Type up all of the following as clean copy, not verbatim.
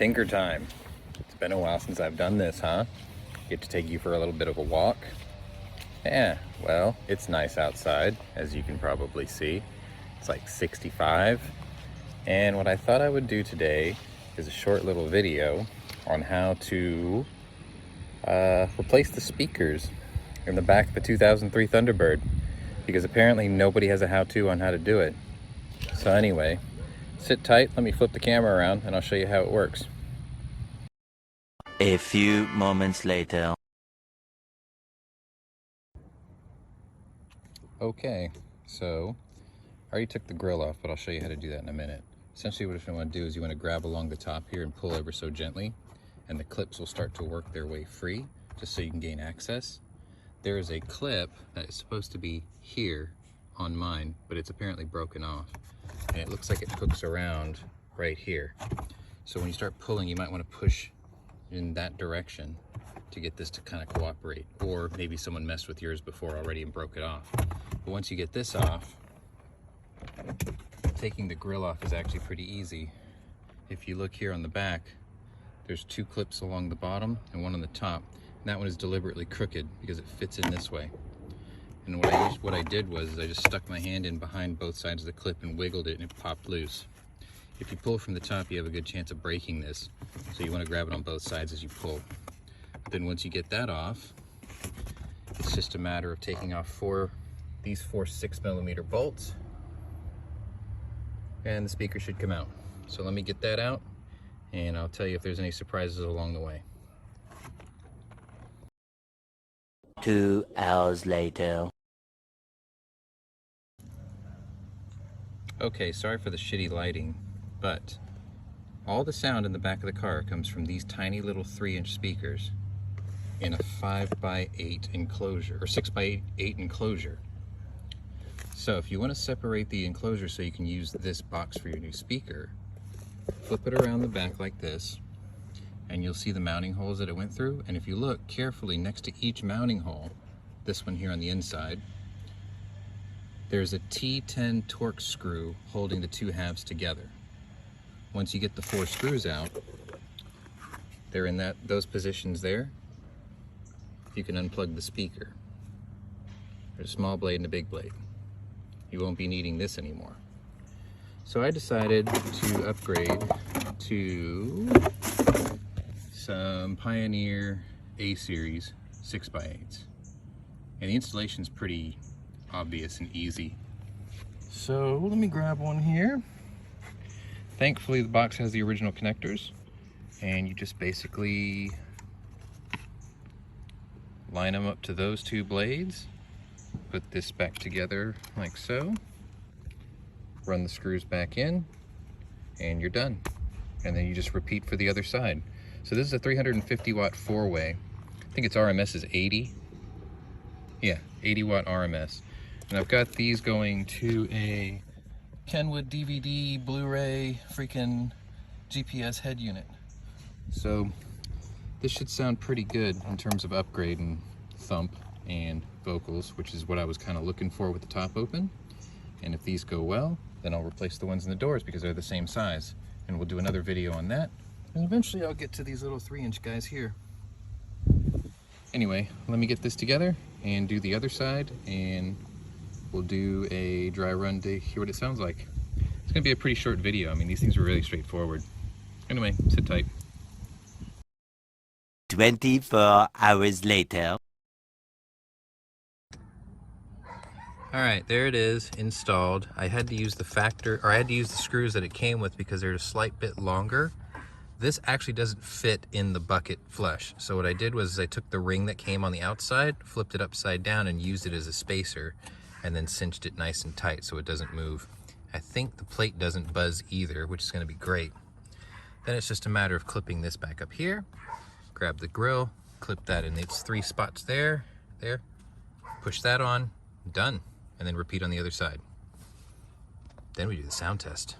stinker time. It's been a while since I've done this, huh? Get to take you for a little bit of a walk. Yeah, well, it's nice outside, as you can probably see. It's like 65. And what I thought I would do today is a short little video on how to replace the speakers in the back of the 2003 Thunderbird, because apparently nobody has a how-to on how to do it. So anyway, sit tight, let me flip the camera around and I'll show you how it works. A few moments later. Okay, so I already took the grill off, but I'll show you how to do that in a minute. Essentially what you want to do is you want to grab along the top here and pull ever so gently, and the clips will start to work their way free, just so you can gain access. There is a clip that is supposed to be here on mine, but it's apparently broken off, and it looks like it hooks around right here. So when you start pulling, you might want to push in that direction to get this to kind of cooperate, or maybe someone messed with yours before already and broke it off. But once you get this off, taking the grill off is actually pretty easy. If you look here on the back, there's two clips along the bottom and one on the top. And that one is deliberately crooked because it fits in this way. And what I did was I just stuck my hand in behind both sides of the clip and wiggled it, and it popped loose. If you pull from the top, you have a good chance of breaking this. So you want to grab it on both sides as you pull. But then once you get that off, it's just a matter of taking off these four 6mm bolts, and the speaker should come out. So let me get that out, and I'll tell you if there's any surprises along the way. 2 hours later. Okay, sorry for the shitty lighting, but all the sound in the back of the car comes from these tiny little 3-inch speakers in a 5x8 enclosure, or 6x8 enclosure. So if you want to separate the enclosure so you can use this box for your new speaker, flip it around the back like this, and you'll see the mounting holes that it went through. And if you look carefully next to each mounting hole, this one here on the inside, there's a T10 torque screw holding the two halves together. Once you get the 4 screws out, they're in those positions there. You can unplug the speaker. There's a small blade and a big blade. You won't be needing this anymore. So I decided to upgrade to some Pwnery A-series 6x8s. And the installation's pretty obvious and easy. So let me grab one here. Thankfully the box has the original connectors, and you just basically line them up to those two blades, put this back together like so, run the screws back in, and you're done. And then you just repeat for the other side. So this is a 350 watt 4-way. I think its RMS is 80. Yeah, 80 watt RMS. And I've got these going to a Kenwood DVD, Blu-ray, freaking GPS head unit. So this should sound pretty good in terms of upgrade and thump and vocals, which is what I was kind of looking for with the top open. And if these go well, then I'll replace the ones in the doors because they're the same size. And we'll do another video on that. And eventually I'll get to these little 3-inch guys here. Anyway, let me get this together and do the other side, and we'll do a dry run to hear what it sounds like. It's gonna be a pretty short video. I mean, these things are really straightforward. Anyway, sit tight. 24 hours later. All right, there it is, installed. I had to use the screws that it came with because they're a slight bit longer. This actually doesn't fit in the bucket flush. So what I did was I took the ring that came on the outside, flipped it upside down, and used it as a spacer, and then cinched it nice and tight so it doesn't move. I think the plate doesn't buzz either, which is gonna be great. Then it's just a matter of clipping this back up here, grab the grill, clip that in its 3 spots there, push that on, done. And then repeat on the other side. Then we do the sound test.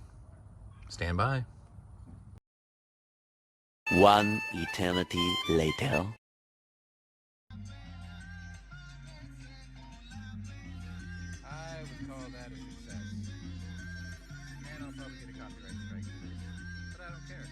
Stand by. 1 eternity later. I would call that a success. And I'll probably get a copyright strike for this, but I don't care.